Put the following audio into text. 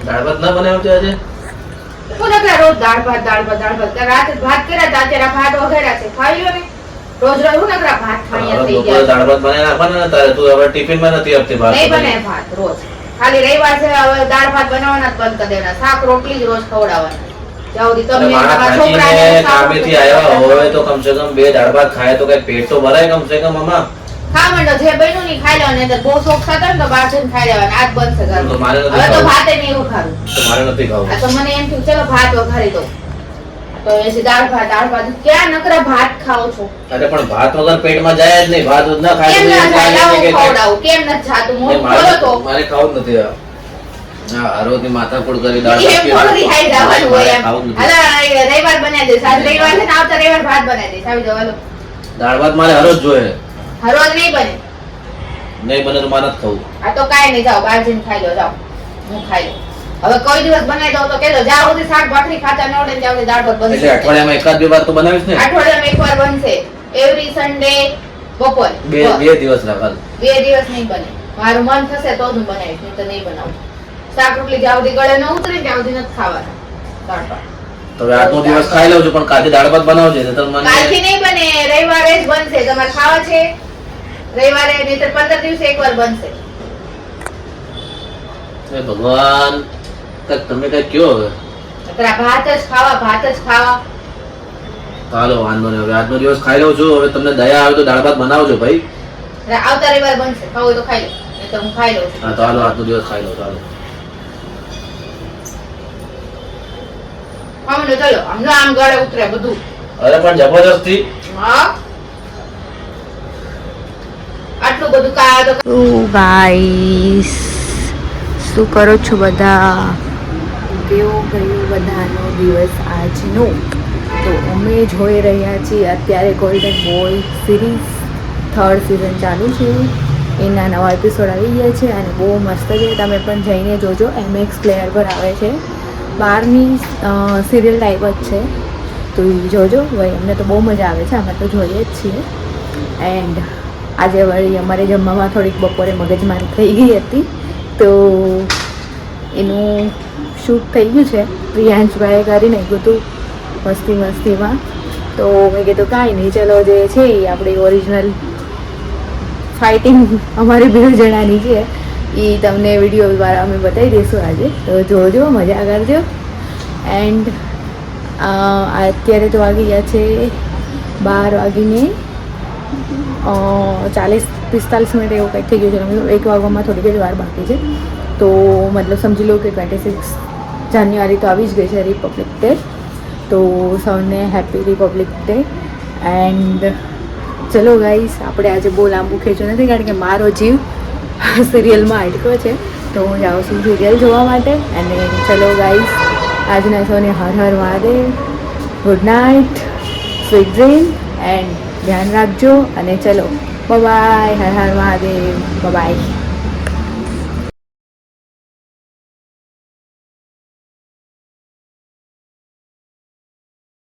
દાળ ભાત ના બનાવ્યો છે આજે? હું નકરા રોજ દાળ ભાત રાતે ભાત કર્યા તા, અત્યારે ભાત વઘાર્યા છે, ખાઈ લો ને. રોજ હું નકરા ભાત ખાયા થઈ ગયા. દાળ ભાત બનાવી નાખવાના ને તારે, તું હવે ટિફિન માં નથી આપતી ભાત? નહીં બને ભાત રોજ, ખાલી રવિવાર છે હવે દાળ ભાત બનાવવાના જ બંધ કરી દેવાના, શાક રોટલી જ રોજ ખવડાવવાના. જ્યાં સુધી તમને તમારા છોકરાને કામેથી આવ્યા હોય તો કમસે કમ 2 દાળ ભાત ખાય તો કઈ પેટ તો ભરાય કમસે કમ. મામા ખા મંડો, જે બન્યું ની ખાઈ લેવાનું, અંદર બહુ શોખ થતો ને તો બહાર જઈને ખાઈ લેવાના. આજ બંધ છે ઘરમાં. હવે તો ભાતે નહીં વઘારું, તો મારે નથી ખાવું. આ તો મને એમ થયું ચલો ભાત વઘારી દો, તો એસી દાળ ભાત ક્યાં નકરા ભાત ખાઓ છો? અરે પણ ભાત વગર પેટમાં જાય જ નહીં. ભાત ના ખાય કેમ ના જાય? લાવો ખવડાવું, કેમ ન જાતું? મોં ખોલો તો. મારે ખાવું જ નથી. હા, આરોથી માથાકૂટ કરી દાળ એમ થોડું રિહાઈ જવાનું હોય એમ. હાલો રવિવાર બનાવી દઈશ, આજ રવિવાર છે ને, આવતા રવિવાર ભાત બનાવી દઈશ. આવી જાવ, હાલો. દાળ ભાત મારે હરોજ જોઈએ. હરોજ નહીં બને. નહીં બને તો મારે જ ખાવું. આ તો કાઈ નહીં, જાઓ બહાર જઈને ખાઈ લો, જાઓ. હું ખાઈ લઉં. હવે કોઈ દિવસ બનાવી દઉં તો કેજો, જ્યાં સુધી શાક ભાખરી ખાતા ન આવડે ત્યાં સુધી દાળ ભાત બનશે. એટલે અઠવાડિયામાં એકાદ બે વાર તો બનાવીશ ને? અઠવાડિયામાં એકવાર બનશે, એવરી સન્ડે બપોરે. બે દિવસ રાખલ. 2 દિવસ નહીં બને. મારું મન થશે તો જ હું બનાવીશ, નહીં તો નહીં બનાવું. શાક રોટલી જ્યાં સુધી ગળે ન ઉતરે ત્યાં સુધી નથી ખાવાના દાળ ભાત. તો હવે આજનો દિવસ ખાઈ લઉં છું, પણ કાલથી દાળ ભાત બનાવજે. કાલથી નહીં બને, રવિવારે જ બનશે. તમારે ખાવા છે રવિવારે, નહીંતર 15 દિવસે એકવાર બનશે. ભગવાન, તમે કઈ કયો હવે? ભાત જ ખાવા. ચાલો વાંધો નહીં, હવે આજનો દિવસ ખાઈ લઉં છું. હવે તમને દયા આવે તો દાળ ભાત બનાવજો ભાઈ. આવતા રવિવાર બનશે, ખાવું હોય તો ખાઈ લો, નહીં તો હું ખાઈ લઉં છું. હા, તો હાલો આજનો દિવસ ખાઈ લો. ચાલો ચલો, આમ ગળે ઉતરે બધું. અરે પણ જબરજસ્તી. હા, આટલું બધું તો ગાઈસ, શું કરો છો બધા? કેવો ગયો બધાનો દિવસ આજનો? તો અમે જોઈ રહ્યા છીએ અત્યારે golden boy series 3rd season ચાલુ છે. એના નવા એપિસોડ આવી ગયા છે અને બહુ મસ્ત છે. તમે પણ જઈને જોજો, MX પ્લેયર પર આવે છે. બહારની સિરિયલ ટાઈપ જ છે, તો એ જોજો ભાઈ. અમને તો બહુ મજા આવે છે, અમે તો જોઈએ જ છીએ. એન્ડ આજે વળી અમારે જમવામાં થોડીક બપોરે મગજમારી થઈ ગઈ હતી, તો એનું શૂટ થઈ ગયું છે. પ્રિયાંશભાઈએ કરી નાખ્યું હતું મસ્તીમાં. તો મેં કીધું કાંઈ નહીં, ચલો જે છે એ આપણી ઓરિજિનલ ફાઇટિંગ અમારી 2 જણાની છે એ તમને વિડીયો દ્વારા અમે બતાવી દઈશું આજે. તો જોજો, મજા કરજો. એન્ડ અત્યારે તો વાગી ગયા છે 12:40 40-45 મિનિટ એવું કંઈક થઈ ગયું છે. 1 વાગવામાં થોડીક જ વાર બાકી છે. તો મતલબ સમજી લો કે 26 જાન્યુઆરી તો આવી જ ગઈ છે, રિપબ્લિક ડે. તો સૌને હેપી રિપબ્લિક ડે. એન્ડ ચલો ગાઈસ, આપણે આજે બહુ લાંબુ ખેંચ્યું નથી, કારણ કે મારો જીવ સિરિયલમાં અટક્યો છે. તો હું જાઉં છું સિરિયલ જોવા માટે. અને ચલો ગાઈસ, આજના સૌને હર હર Mahadev, good night, sweet dream and ધ્યાન રાખજો. અને ચલો બાય, હર હર મહાદેવ, બાય.